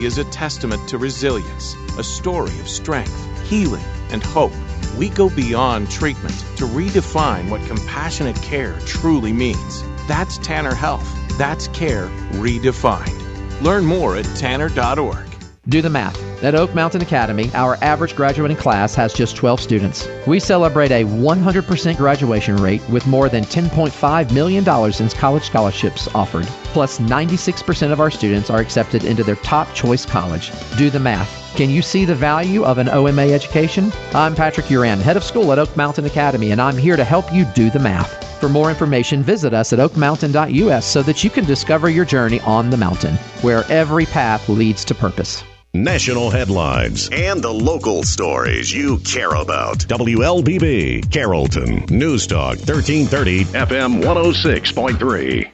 is a testament to resilience, a story of strength, healing, and hope. We go beyond treatment to redefine what compassionate care truly means. That's Tanner Health. That's care redefined. Learn more at tanner.org. Do the math. At Oak Mountain Academy, our average graduating class has just 12 students. We celebrate a 100% graduation rate with more than $10.5 million in college scholarships offered. Plus, 96% of our students are accepted into their top choice college. Do the math. Can you see the value of an OMA education? I'm Patrick Uran, head of school at Oak Mountain Academy, and I'm here to help you do the math. For more information, visit us at oakmountain.us so that you can discover your journey on the mountain, where every path leads to purpose. National headlines and the local stories you care about. WLBB, Carrollton, News Talk 1330, FM 106.3.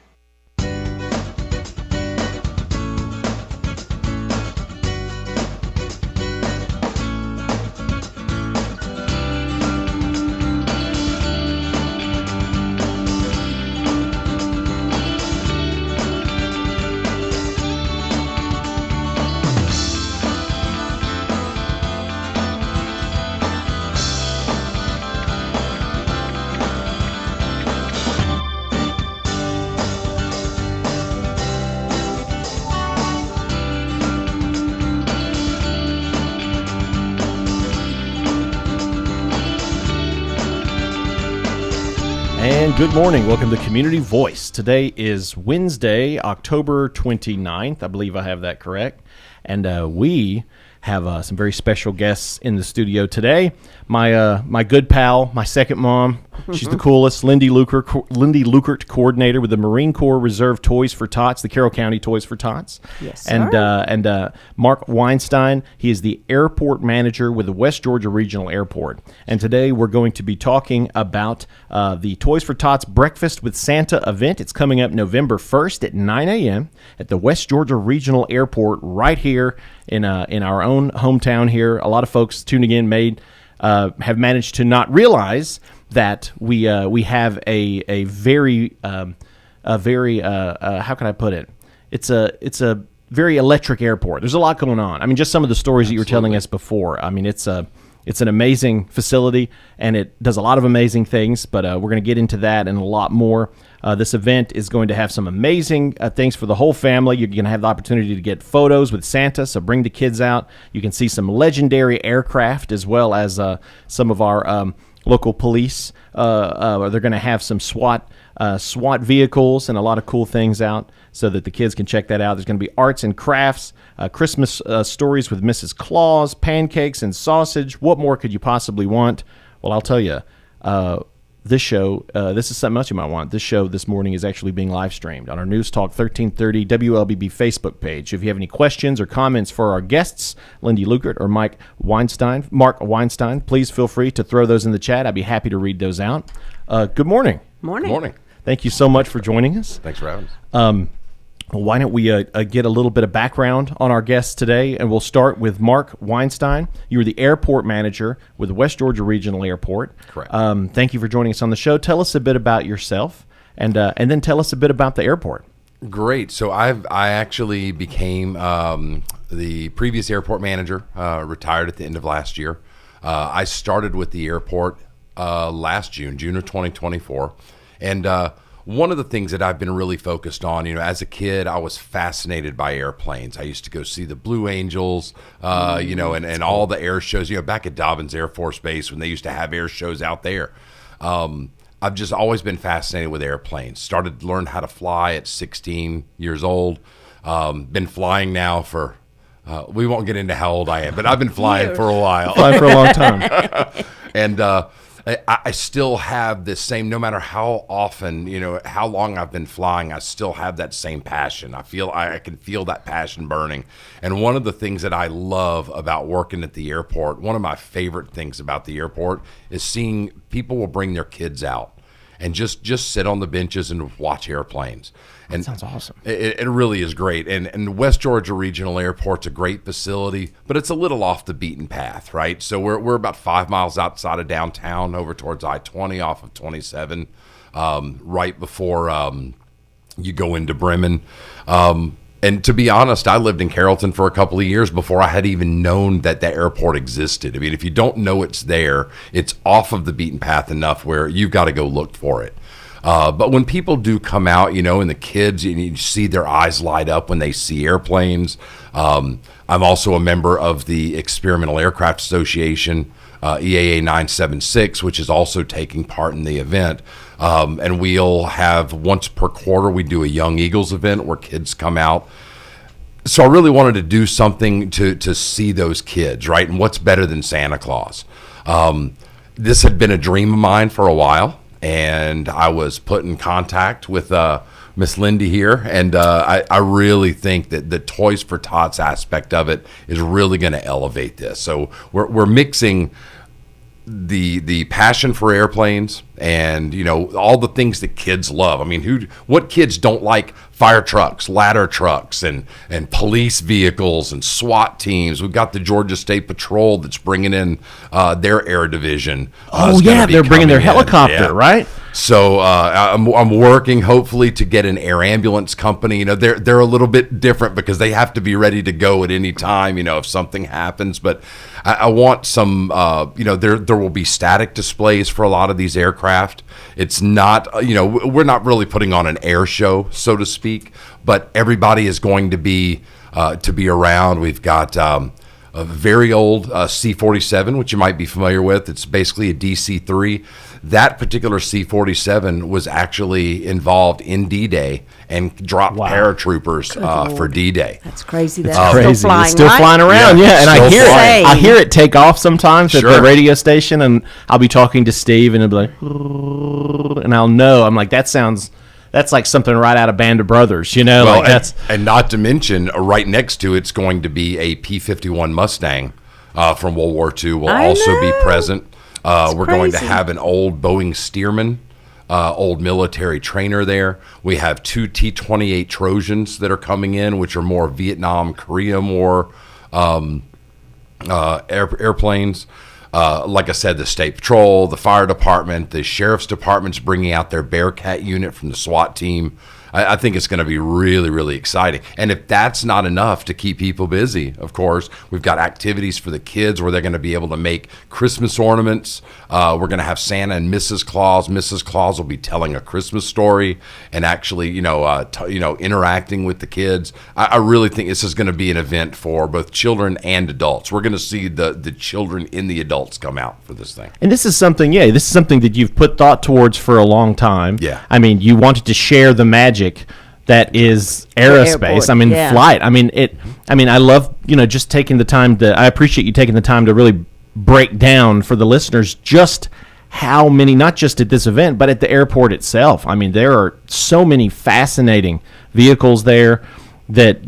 Good morning. Welcome to Community Voice. Today is Wednesday, October 29th. I believe I have that correct. And we have some very special guests in the studio today. My good pal, my second mom. She's the coolest. Lindy Lukert, coordinator with the Marine Corps Reserve Toys for Tots, the Carroll County Toys for Tots. Yes, sir. And Mark Weinstein. He is the airport manager with the West Georgia Regional Airport. And today we're going to be talking about the Toys for Tots Breakfast with Santa event. It's coming up November 1st at 9 a.m. at the West Georgia Regional Airport right here in our own hometown here. A lot of folks tuning in have managed to not realize that we have a very how can I put it? It's a very electric airport. There's a lot going on. I mean, just some of the stories that you were telling us before. I mean, it's an amazing facility and it does a lot of amazing things. But we're going to get into that and a lot more. This event is going to have some amazing things for the whole family. You're going to have the opportunity to get photos with Santa, so bring the kids out. You can see some legendary aircraft as well as some of our local police. They're going to have some SWAT vehicles and a lot of cool things out so that the kids can check that out. There's going to be arts and crafts, Christmas stories with Mrs. Claus, pancakes and sausage. What more could you possibly want? Well, I'll tell you. This show, this is something else you might want. This show this morning is actually being live streamed on our News Talk 1330 WLBB Facebook page. If you have any questions or comments for our guests, Lindy Lukert or Mark Weinstein, please feel free to throw those in the chat. I'd be happy to read those out. Good morning. Morning. Good morning. Thank you so much for joining us. Thanks for having us. Why don't we get a little bit of background on our guests today, and we'll start with Mark Weinstein. You were the airport manager with the West Georgia Regional Airport. Correct. Thank you for joining us on the show. Tell us a bit about yourself, and then tell us a bit about the airport. Great. So I actually became the previous airport manager, retired at the end of last year. I started with the airport last June of 2024, and one of the things that I've been really focused on, as a kid, I was fascinated by airplanes. I used to go see the Blue Angels, and all the air shows, back at Dobbins Air Force Base when they used to have air shows out there. I've just always been fascinated with airplanes. Started to learn how to fly at 16 years old. Been flying now for, we won't get into how old I am, but I've been flying for a while. Flying for a long time. And I still have this same, no matter how often, how long I've been flying, I still have that same passion. I can feel that passion burning. And one of the things that I love about working at the airport, one of my favorite things about the airport is seeing people will bring their kids out and just sit on the benches and watch airplanes. And that sounds awesome. It really is great. And the West Georgia Regional Airport's a great facility, but it's a little off the beaten path, right? So we're about 5 miles outside of downtown over towards I-20 off of 27, right before you go into Bremen. And to be honest, I lived in Carrollton for a couple of years before I had even known that the airport existed. I mean, if you don't know it's there, it's off of the beaten path enough where you've got to go look for it. But when people do come out, and the kids, you see their eyes light up when they see airplanes. I'm also a member of the Experimental Aircraft Association, EAA 976, which is also taking part in the event. And we'll have once per quarter, we do a Young Eagles event where kids come out. So I really wanted to do something to see those kids, right? And what's better than Santa Claus? This had been a dream of mine for a while, and I was put in contact with Miss Lindy here, and I really think that the Toys for Tots aspect of it is really going to elevate this. So we're mixing the passion for airplanes and all the things that kids love. I mean, what kids don't like fire trucks, ladder trucks, and police vehicles and SWAT teams? We've got the Georgia State Patrol that's bringing in their air division. They're bringing their helicopter, right? So I'm working hopefully to get an air ambulance company. They're a little bit different because they have to be ready to go at any time, if something happens. But I want some, there will be static displays for a lot of these aircraft. It's not, we're not really putting on an air show, so to speak, but everybody is going to be around. We've got a very old C-47, which you might be familiar with. It's basically a DC-3. That particular C-47 was actually involed in D-Day and dropped paratroopers for D-Day. That's crazy. That's crazy. Still flying, it's still flying around, yeah. And I hear it take off sometimes at the radio station, and I'll be talking to Steve, and it'll be like, and I'll know. I'm like, that's like something right out of Band of Brothers, Well, and not to mention, right next to it's going to be a P-51 Mustang from World War II will also be present. We're going to have an old Boeing Stearman, old military trainer there. We have 2 T-28 Trojans that are coming in, which are more Vietnam, Korean War airplanes. Like I said, the State Patrol, the Fire Department, the Sheriff's Department's bringing out their Bearcat unit from the SWAT team. I think it's going to be really, really exciting. And if that's not enough to keep people busy, of course, we've got activities for the kids where they're going to be able to make Christmas ornaments. We're going to have Santa and Mrs. Claus. Mrs. Claus will be telling a Christmas story and actually, interacting with the kids. I really think this is going to be an event for both children and adults. We're going to see the children and the adults come out for this thing. And this is something that you've put thought towards for a long time. Yeah. I mean, you wanted to share the magic that is aerospace. Flight. I love, just taking the time I appreciate you taking the time to really break down for the listeners just how many, not just at this event, but at the airport itself. I mean, there are so many fascinating vehicles there that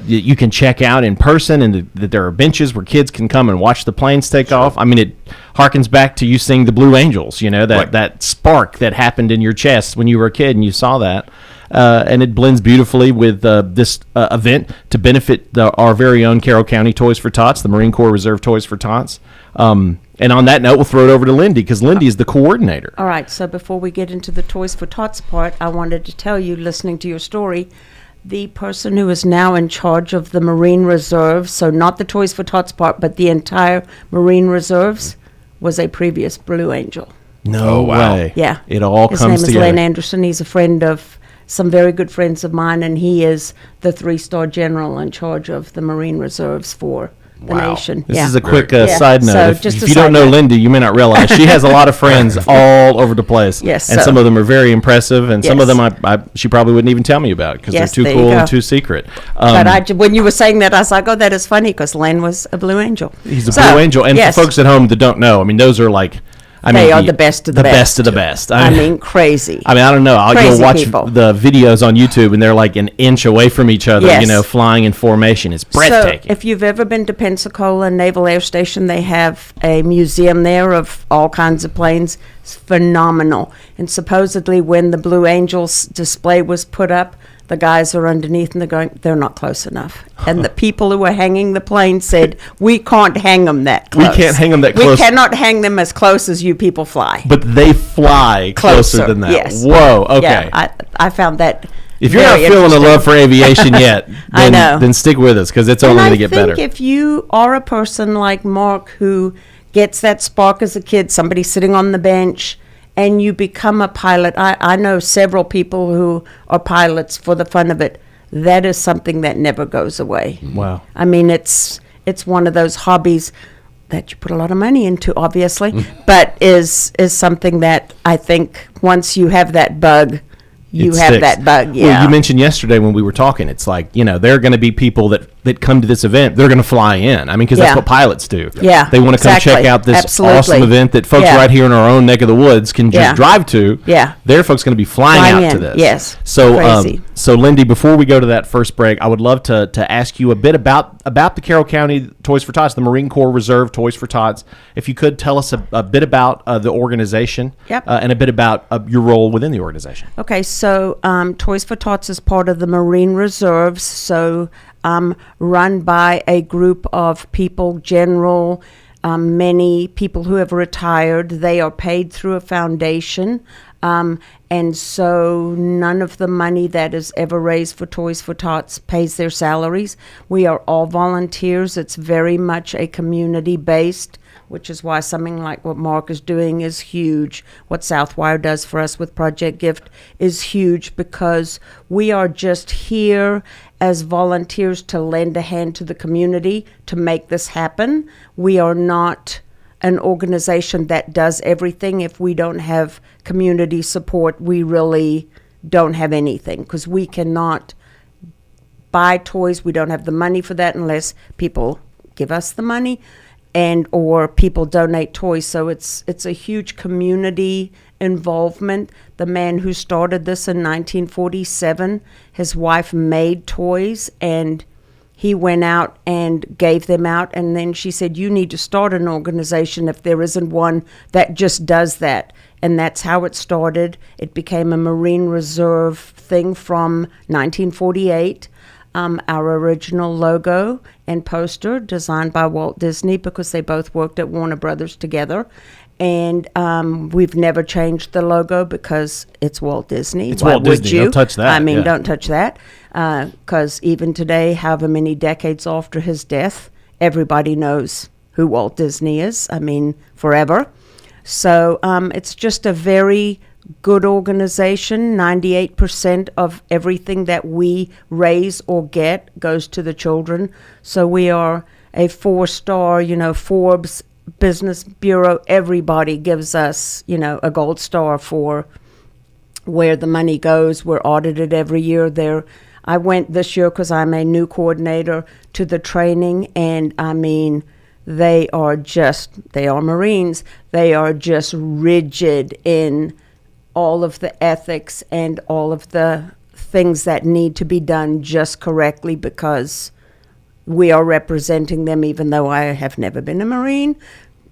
you can check out in person, and that there are benches where kids can come and watch the planes take off. I mean, it harkens back to you seeing the Blue Angels, that spark that happened in your chest when you were a kid and you saw that. And it blends beautifully with this event to benefit our very own Carroll County Toys for Tots, the Marine Corps Reserve Toys for Tots. And on that note, we'll throw it over to Lindy, because Lindy is the coordinator. All right, so before we get into the Toys for Tots part, I wanted to tell you, listening to your story, the person who is now in charge of the Marine Reserves, so not the Toys for Tots part, but the entire Marine Reserves, was a previous Blue Angel. No way. Yeah. It all comes together. His name is Len Anderson. He's a friend of some very good friends of mine, and he is the 3-star general in charge of the Marine Reserves for the nation. This is a quick side note. So if you don't know Lindy, you may not realize she has a lot of friends all over the place. Yes, and some of them are very impressive, and some of them she probably wouldn't even tell me about because they're too cool and too secret. But when you were saying that, I was like, oh, that is funny, because Len was a Blue Angel. He's a Blue Angel. And for folks at home that don't know, I mean, those are like... They are the best of the best. The best of the best. I mean, crazy. I mean, I don't know. I'll go watch people. The videos on YouTube, and they're like an inch away from each other, flying in formation. It's breathtaking. So if you've ever been to Pensacola Naval Air Station, they have a museum there of all kinds of planes. It's phenomenal. And supposedly when the Blue Angels display was put up, the guys are underneath, and they're going, they're not close enough. And the people who were hanging the plane said, we can't hang them that close. We can't hang them that close. We cannot hang them as close as you people fly. But they fly closer than that. Yes. Whoa, okay. Yeah, I found that If you're Very not feeling a interesting. love for aviation yet, I then, know. then stick with us because it's only And going I to get think better. if you are a person like Mark who gets that spark as a kid, somebody sitting on the bench, and you become a pilot, I know several people who are pilots for the fun of it. That is something that never goes away. Wow. I mean, it's one of those hobbies that you put a lot of money into, obviously, but is something that I think once you have that bug, you It have sticks. that bug. Yeah. Well, you mentioned yesterday when we were talking, it's like, there are going to be people that come to this event. They're going to fly in. I mean, because Yeah. that's what pilots do. Yeah, They want to come check exactly. out this Absolutely. awesome event that folks Yeah. right here in our own neck of the woods can just Yeah. drive to. Yeah. Their folks going to be flying Flying out to in, this. yes. So, Crazy. so Lindy, before we go to that first break, I would love to ask you a bit about the Carroll County Toys for Tots, the Marine Corps Reserve Toys for Tots. If you could tell us a bit about the organization. Yep. And a bit about your role within the organization. Okay, so Toys for Tots is part of the Marine Reserves, so run by a group of people, many people who have retired. They are paid through a foundation, and so none of the money that is ever raised for Toys for Tots pays their salaries. We are all volunteers. It's very much a community-based, which is why something like what Mark is doing is huge. What Southwire does for us with Project Gift is huge because we are just here as volunteers to lend a hand to the community to make this happen. We are not an organization that does everything. If we don't have community support, we really don't have anything because we cannot buy toys. We don't have the money for that unless people give us the money and or people donate toys. So it's a huge community involvement. The man who started this in 1947, his wife made toys and he went out and gave them out, and then she said, you need to start an organization if there isn't one that just does that. And that's how it started. It became a Marine Reserve thing from 1948. Our original logo and poster designed by Walt Disney because they both worked at Warner Brothers together. And we've never changed the logo because it's Walt Disney. It's Why Walt would Disney. you? Don't touch that. I mean, Yeah. don't touch that. Because even today, however many decades after his death, everybody knows who Walt Disney is. I mean, forever. So it's just a very good organization. 98% of everything that we raise or get goes to the children. So we are a 4-star, Forbes Business Bureau. Everybody gives us, a gold star for where the money goes. We're audited every year. I went this year because I'm a new coordinator to the training, and I mean, they are Marines. They are just rigid in all of the ethics and all of the things that need to be done just correctly because we are representing them, even though I have never been a Marine.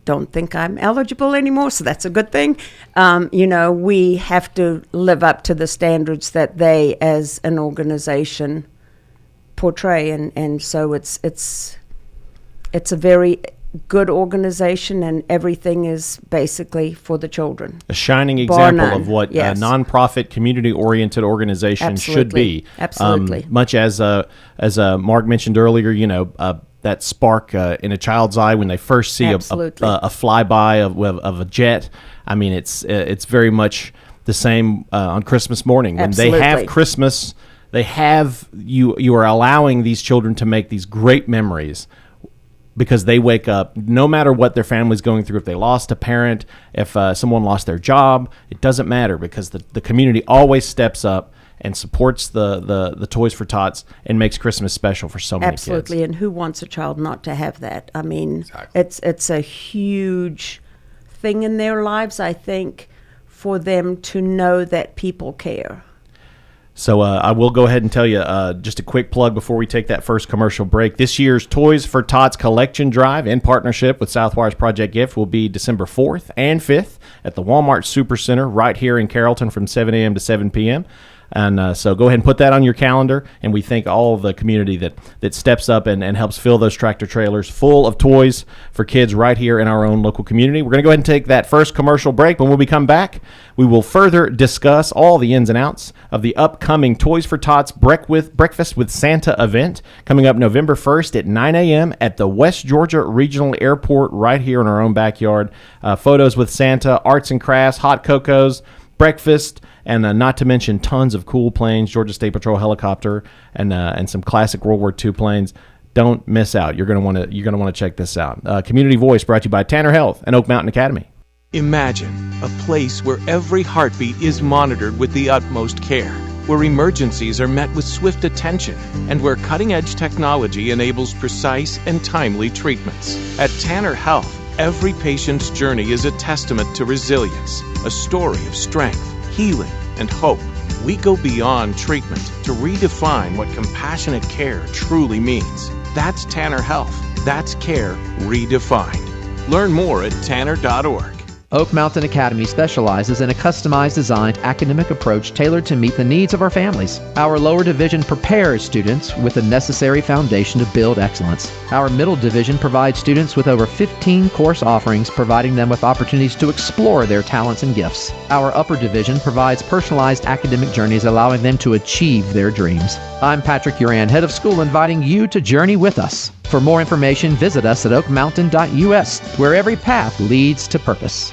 Don't think I'm eligible anymore, so that's a good thing. We have to live up to the standards that they, as an organization, portray, and so it's a very good organization, and everything is basically for the children. A shining Bar example none. of what Yes. a nonprofit, community-oriented organization should be. Absolutely. Much as Mark mentioned earlier, that spark in a child's eye when they first see a flyby of a jet. I mean, it's very much the same on Christmas morning when they have Absolutely. Christmas. They have you are allowing these children to make these great memories. Because they wake up, no matter what their family's going through, if they lost a parent, if someone lost their job, it doesn't matter because the community always steps up and supports the Toys for Tots and makes Christmas special for so many Absolutely, kids. and who wants a child not to have that? I mean, Exactly. it's a huge thing in their lives, I think, for them to know that people care. So I will go ahead and tell you just a quick plug before we take that first commercial break. This year's Toys for Tots collection drive in partnership with Southwire's Project Gift will be December 4th and 5th at the Walmart Supercenter right here in Carrollton from 7 a.m. to 7 p.m. And so go ahead and put that on your calendar. And we thank all of the community that steps up and helps fill those tractor trailers full of toys for kids right here in our own local community. We're going to go ahead and take that first commercial break. When we come back, we will further discuss all the ins and outs of the upcoming Toys for Tots Breakfast with Santa event coming up November 1st at 9 a.m. at the West Georgia Regional Airport right here in our own backyard. Photos with Santa, arts and crafts, hot cocos, breakfast, and not to mention tons of cool planes, Georgia State Patrol helicopter, and some classic World War II planes. Don't miss out. You're going to want to check this out. Community Voice brought to you by Tanner Health and Oak Mountain Academy. Imagine a place where every heartbeat is monitored with the utmost care, where emergencies are met with swift attention, and where cutting-edge technology enables precise and timely treatments. At Tanner Health, every patient's journey is a testament to resilience, a story of strength, healing, and hope. We go beyond treatment to redefine what compassionate care truly means. That's Tanner Health. That's care redefined. Learn more at tanner.org. Oak Mountain Academy specializes in a customized designed academic approach tailored to meet the needs of our families. Our lower division prepares students with the necessary foundation to build excellence. Our middle division provides students with over 15 course offerings, providing them with opportunities to explore their talents and gifts. Our upper division provides personalized academic journeys, allowing them to achieve their dreams. I'm Patrick Uran, head of school, inviting you to journey with us. For more information, visit us at oakmountain.us, where every path leads to purpose.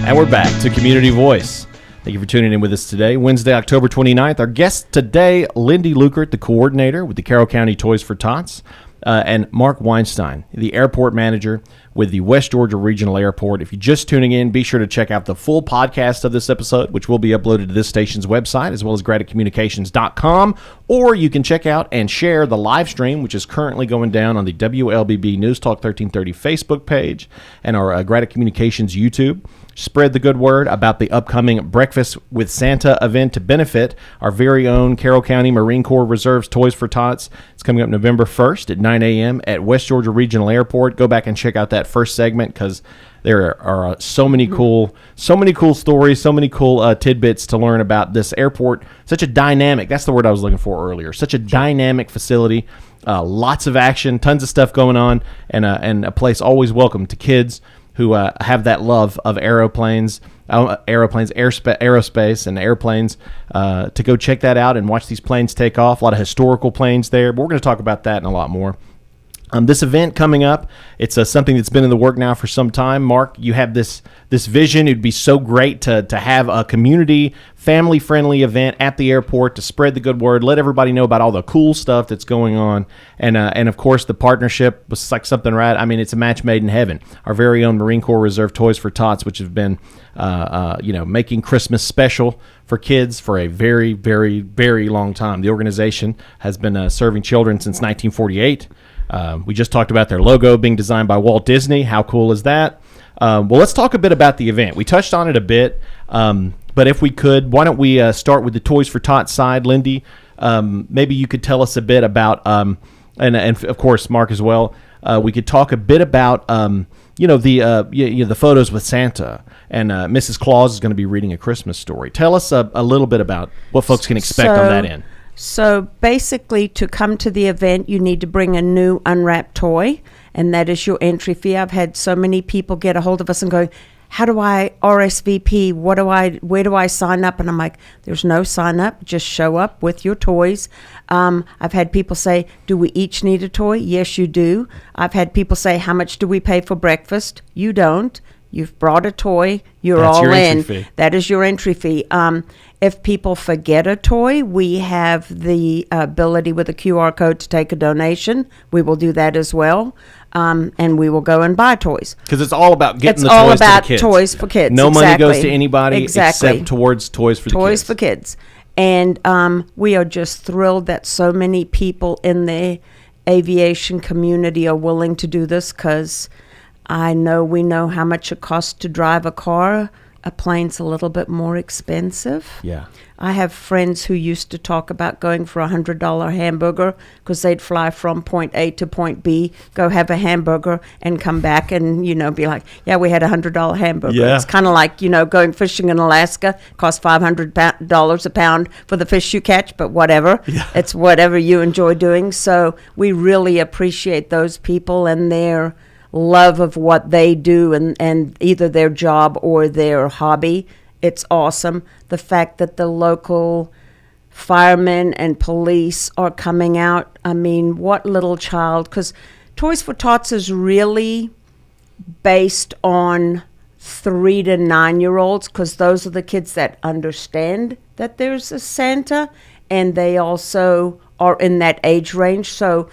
And we're back to Community Voice. Thank you for tuning in with us today, Wednesday, October 29th. Our guest today, Lindy Lukert, the coordinator with the Carroll County Toys for Tots, and Mark Weinstein, the airport manager with the West Georgia Regional Airport. If you're just tuning in, be sure to check out the full podcast of this episode, which will be uploaded to this station's website, as well as gradicommunications.com, or you can check out and share the live stream, which is currently going down on the WLBB News Talk 1330 Facebook page and our Gradic Communications YouTube. Spread the good word about the upcoming Breakfast with Santa event to benefit our very own Carroll County Marine Corps Reserve's Toys for Tots. It's coming up November 1st at 9 a.m. at West Georgia Regional Airport. Go back and check out that first segment because there are so many cool stories, so many cool tidbits to learn about this airport. Such a dynamic, that's the word I was looking for earlier, such a dynamic facility. Lots of action, tons of stuff going on, and a place always welcome to kids who have that love of aerospace, and airplanes, to go check that out and watch these planes take off. A lot of historical planes there, but we're going to talk about that and a lot more. This event coming up, it's something that's been in the work now for some time. Mark, you have this vision. It'd be so great to have a community, family-friendly event at the airport to spread the good word, let everybody know about all the cool stuff that's going on, and of course the partnership was like something right. I mean, it's a match made in heaven. Our very own Marine Corps Reserve Toys for Tots, which have been making Christmas special for kids for a very, very, very long time. The organization has been serving children since 1948. We just talked about their logo being designed by Walt Disney. How cool is that? Well, let's talk a bit about the event. We touched on it a bit, but if we could, why don't we start with the Toys for Tots side, Lindy? Maybe you could tell us a bit about, and of course Mark as well. We could talk a bit about the photos with Santa, and Mrs. Claus is going to be reading a Christmas story. Tell us a little bit about what folks can expect on that end. So basically, to come to the event, you need to bring a new unwrapped toy, and that is your entry fee. I've had so many people get a hold of us and go, how do I RSVP? Where do I sign up? And I'm like, there's no sign up. Just show up with your toys. I've had people say, do we each need a toy? Yes, you do. I've had people say, how much do we pay for breakfast? You don't. You've brought a toy. That's all in. That is your entry fee. If people forget a toy, we have the ability with a QR code to take a donation. We will do that as well. And we will go and buy toys. Because it's all about getting the toys to the kids. It's all about toys for kids. No money goes to anybody except towards toys for the kids. Toys for kids. And we are just thrilled that so many people in the aviation community are willing to do this, because we know how much it costs to drive a car. A plane's a little bit more expensive. Yeah. I have friends who used to talk about going for $100 hamburger, because they'd fly from point A to point B, go have a hamburger, and come back and, be like, yeah, we had a $100 hamburger. Yeah. It's kind of like, going fishing in Alaska, costs $500 a pound for the fish you catch, but whatever. Yeah. It's whatever you enjoy doing. So we really appreciate those people and their love of what they do, and either their job or their hobby. It's awesome. The fact that the local firemen and police are coming out. I mean, what little child? Because Toys for Tots is really based on 3 to 9-year-olds, because those are the kids that understand that there's a Santa, and they also are in that age range. So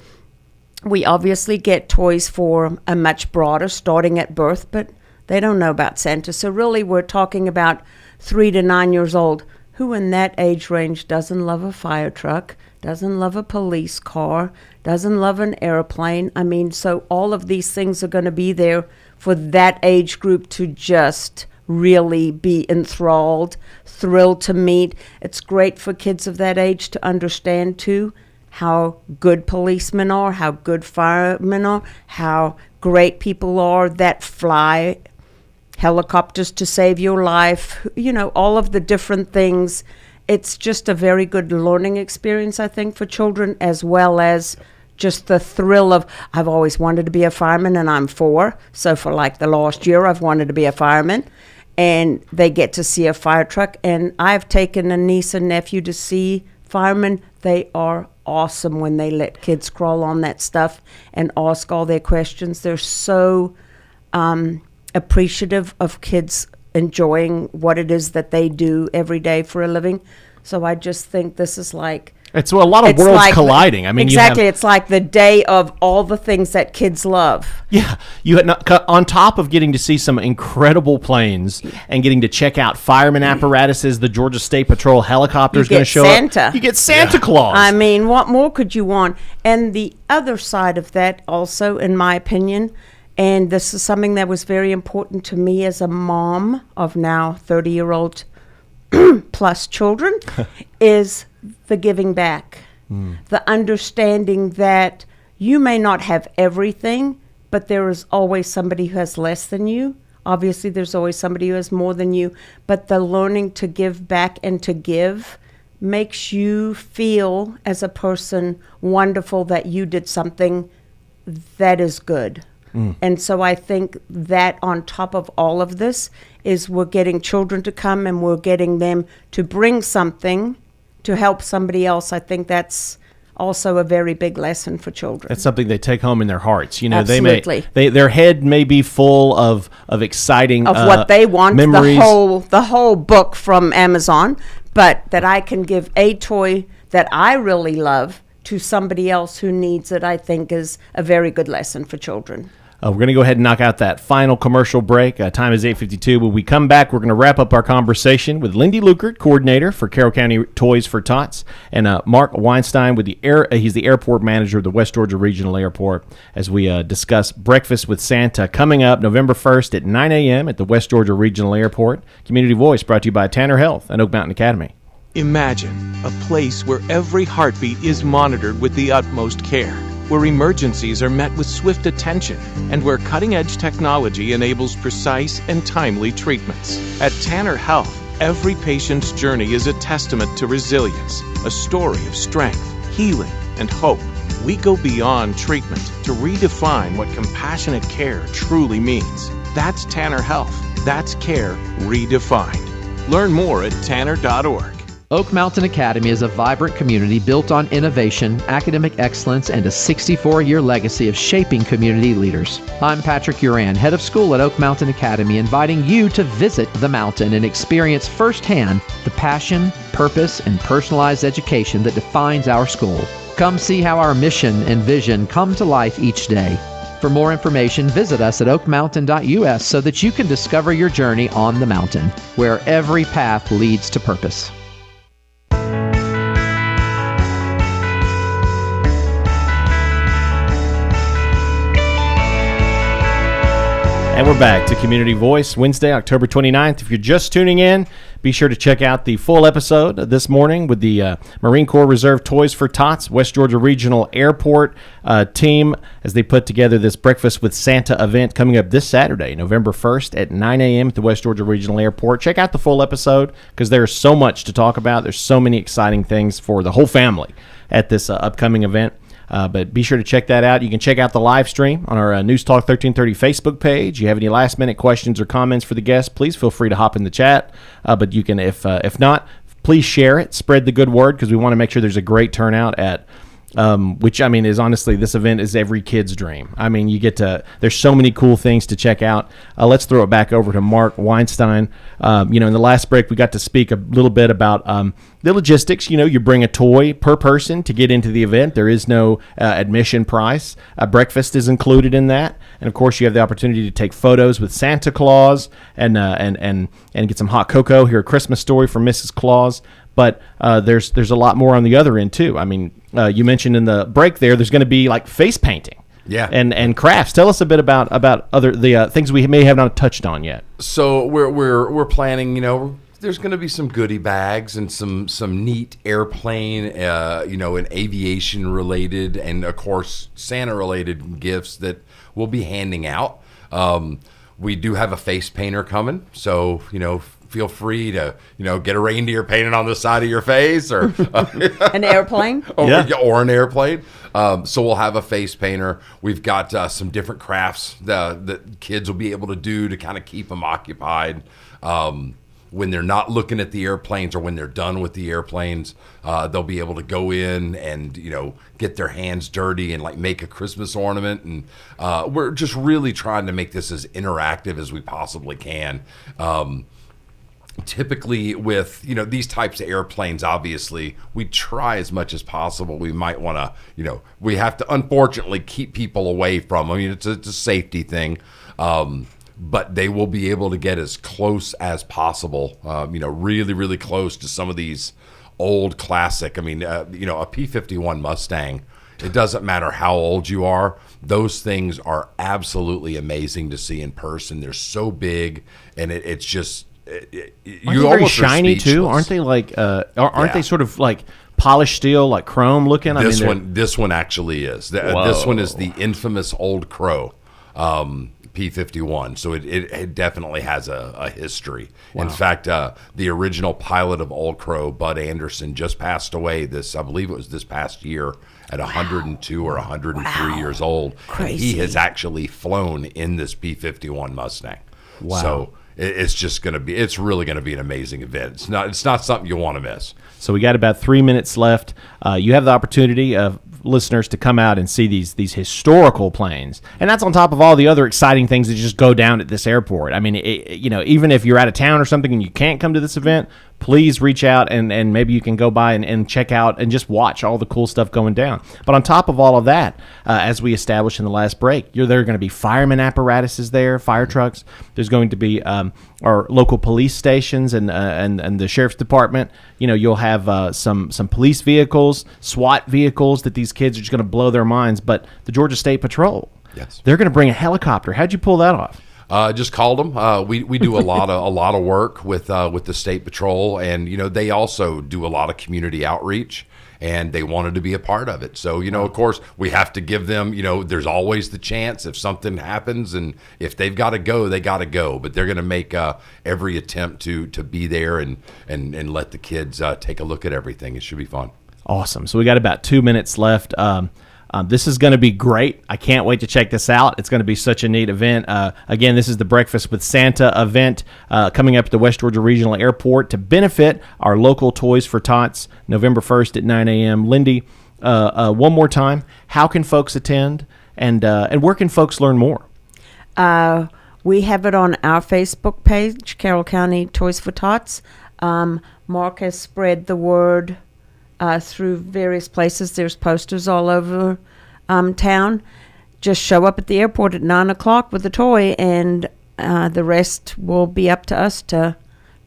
we obviously get toys for a much broader, starting at birth, but they don't know about Santa. So really we're talking about 3 to 9 years old. Who in that age range doesn't love a fire truck, doesn't love a police car, doesn't love an airplane? I mean, so all of these things are going to be there for that age group to just really be enthralled, thrilled to meet. It's great for kids of that age to understand, too, how good policemen are, how good firemen are, how great people are that fly helicopters to save your life, all of the different things. It's just a very good learning experience, I think, for children, as well as just the thrill of, I've always wanted to be a fireman, and I'm 4. So for like the last year, I've wanted to be a fireman. And they get to see a fire truck. And I've taken a niece and nephew to see firemen. They are awesome when they let kids crawl on that stuff and ask all their questions. They're so appreciative of kids enjoying what it is that they do every day for a living. So I just think this is like... It's a lot of worlds colliding. I mean, exactly. It's like the day of all the things that kids love. Yeah. You had on top of getting to see some incredible planes and getting to check out fireman apparatuses, the Georgia State Patrol helicopter is going to show Santa. up. You get Santa Claus. I mean, what more could you want? And the other side of that also, in my opinion, and this is something that was very important to me as a mom of now 30-year-old plus children, is the giving back. The understanding that you may not have everything, but there is always somebody who has less than you. Obviously, there's always somebody who has more than you, but the learning to give back and to give makes you feel as a person wonderful that you did something that is good. And so I think that on top of all of this is we're getting children to come, and we're getting them to bring something to help somebody else. I think that's also a very big lesson for children. That's something they take home in their hearts. Absolutely. Their head may be full of exciting of what they want, memories. the whole book from Amazon, but that I can give a toy that I really love to somebody else who needs it, I think is a very good lesson for children. We're going to go ahead and knock out that final commercial break. Time is 8:52. When we come back, we're going to wrap up our conversation with Lindy Lukert, coordinator for Carroll County Toys for Tots, and Mark Weinstein, he's the airport manager of the West Georgia Regional Airport, as we discuss Breakfast with Santa coming up November 1st at 9 a.m. at the West Georgia Regional Airport. Community Voice brought to you by Tanner Health and Oak Mountain Academy. Imagine a place where every heartbeat is monitored with the utmost care, where emergencies are met with swift attention, and where cutting-edge technology enables precise and timely treatments. At Tanner Health, every patient's journey is a testament to resilience, a story of strength, healing, and hope. We go beyond treatment to redefine what compassionate care truly means. That's Tanner Health. That's care redefined. Learn more at tanner.org. Oak Mountain Academy is a vibrant community built on innovation, academic excellence, and a 64-year legacy of shaping community leaders. I'm Patrick Uran, head of school at Oak Mountain Academy, inviting you to visit the mountain and experience firsthand the passion, purpose, and personalized education that defines our school. Come see how our mission and vision come to life each day. For more information, visit us at oakmountain.us so that you can discover your journey on the mountain, where every path leads to purpose. And we're back to Community Voice, Wednesday, October 29th. If you're just tuning in, be sure to check out the full episode this morning with the Marine Corps Reserve Toys for Tots, West Georgia Regional Airport team, as they put together this Breakfast with Santa event coming up this Saturday, November 1st at 9 a.m. at the West Georgia Regional Airport. Check out the full episode because there's so much to talk about. There's so many exciting things for the whole family at this upcoming event. But be sure to check that out. You can check out the live stream on our News Talk 1330 Facebook page. You have any last-minute questions or comments for the guests, please feel free to hop in the chat. But you can, if not, please share it. Spread the good word because we want to make sure there's a great turnout at which, I mean, is honestly, this event is every kid's dream. I mean, there's so many cool things to check out. Let's throw it back over to Mark Weinstein. In the last break, we got to speak a little bit about the logistics. You bring a toy per person to get into the event. There is no admission price. Breakfast is included in that. And of course, you have the opportunity to take photos with Santa Claus and get some hot cocoa, hear a Christmas story from Mrs. Claus. But there's a lot more on the other end too. I mean, you mentioned in the break there's going to be like face painting, and crafts. Tell us a bit about the things we may have not touched on yet. So we're planning. There's going to be some goodie bags and some neat airplane, and aviation related, and of course Santa related gifts that we'll be handing out. We do have a face painter coming, so feel free to, get a reindeer painted on the side of your face or an airplane or an airplane. So we'll have a face painter. We've got some different crafts that kids will be able to do to kind of keep them occupied. When they're not looking at the airplanes or when they're done with the airplanes, they'll be able to go in and, get their hands dirty and like make a Christmas ornament. And we're just really trying to make this as interactive as we possibly can. Typically with, these types of airplanes, obviously, we try as much as possible. We might want to, we have to unfortunately keep people away from them. I mean, it's a safety thing. But they will be able to get as close as possible, really, really close to some of these old classic. I mean, a P-51 Mustang, it doesn't matter how old you are. Those things are absolutely amazing to see in person. They're so big, and it's just... you very shiny too, aren't they? Like, aren't they sort of like polished steel, like chrome looking? This one actually is. This one is the infamous Old Crow P-51. So it definitely has a history. Wow. In fact, the original pilot of Old Crow, Bud Anderson, just passed away. I believe it was this past year at 102 or 103 years old. Crazy. And he has actually flown in this P-51 Mustang. Wow. So it's really going to be an amazing event. It's not something you want to miss. So we got about 3 minutes left. You have the opportunity of listeners to come out and see these historical planes, and that's on top of all the other exciting things that just go down at this airport. I mean, even if you're out of town or something and you can't come to this event, please reach out and maybe you can go by and check out and just watch all the cool stuff going down. But on top of all of that, as we established in the last break, there are going to be fireman apparatuses there, fire trucks. There's going to be our local police stations and the sheriff's department. You'll have some police vehicles, SWAT vehicles that these kids are just going to blow their minds. But the Georgia State Patrol, yes, they're going to bring a helicopter. How'd you pull that off? Just called them. We do a lot of work with the State Patrol, and they also do a lot of community outreach, and they wanted to be a part of it. So of course we have to give them. There's always the chance if something happens, and if they've got to go, they got to go. But they're going to make every attempt to be there and let the kids take a look at everything. It should be fun. Awesome. So we got about 2 minutes left. This is going to be great. I can't wait to check this out. It's going to be such a neat event. Again, this is the Breakfast with Santa event coming up at the West Georgia Regional Airport to benefit our local Toys for Tots, November 1st at 9 a.m. Lindy, one more time, how can folks attend and where can folks learn more? We have it on our Facebook page, Carroll County Toys for Tots. Mark has spread the word through various places. There's posters all over town. Just show up at the airport at 9 o'clock with a toy, and the rest will be up to us to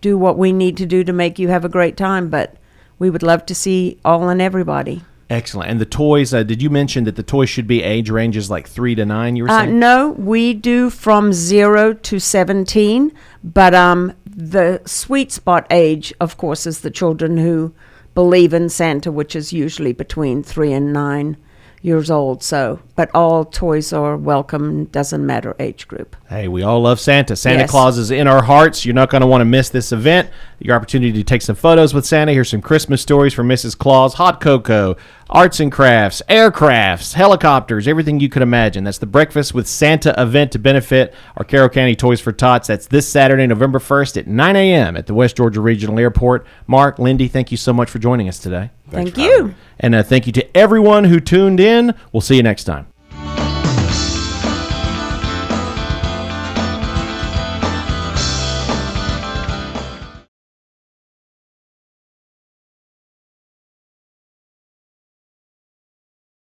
do what we need to do to make you have a great time. But we would love to see all and everybody. Excellent. And the toys, did you mention that the toys should be age ranges like 3 to 9, you were saying? No, we do from 0 to 17, but the sweet spot age, of course, is the children who believe in Santa, which is usually between 3 and 9 years old. So, but all toys are welcome, doesn't matter age group. Hey, we all love Santa. Santa Yes. Claus is in our hearts. You're not going to want to miss this event. Your opportunity to take some photos with Santa. Here's some Christmas stories from Mrs. Claus, hot cocoa, arts and crafts, aircrafts, helicopters, everything you could imagine. That's the Breakfast with Santa event to benefit our Carroll County Toys for Tots. That's this Saturday, November 1st at 9 a.m. at the West Georgia Regional Airport. Mark, Lindy, thank you so much for joining us today. Thank you. And thank you to everyone who tuned in. We'll see you next time.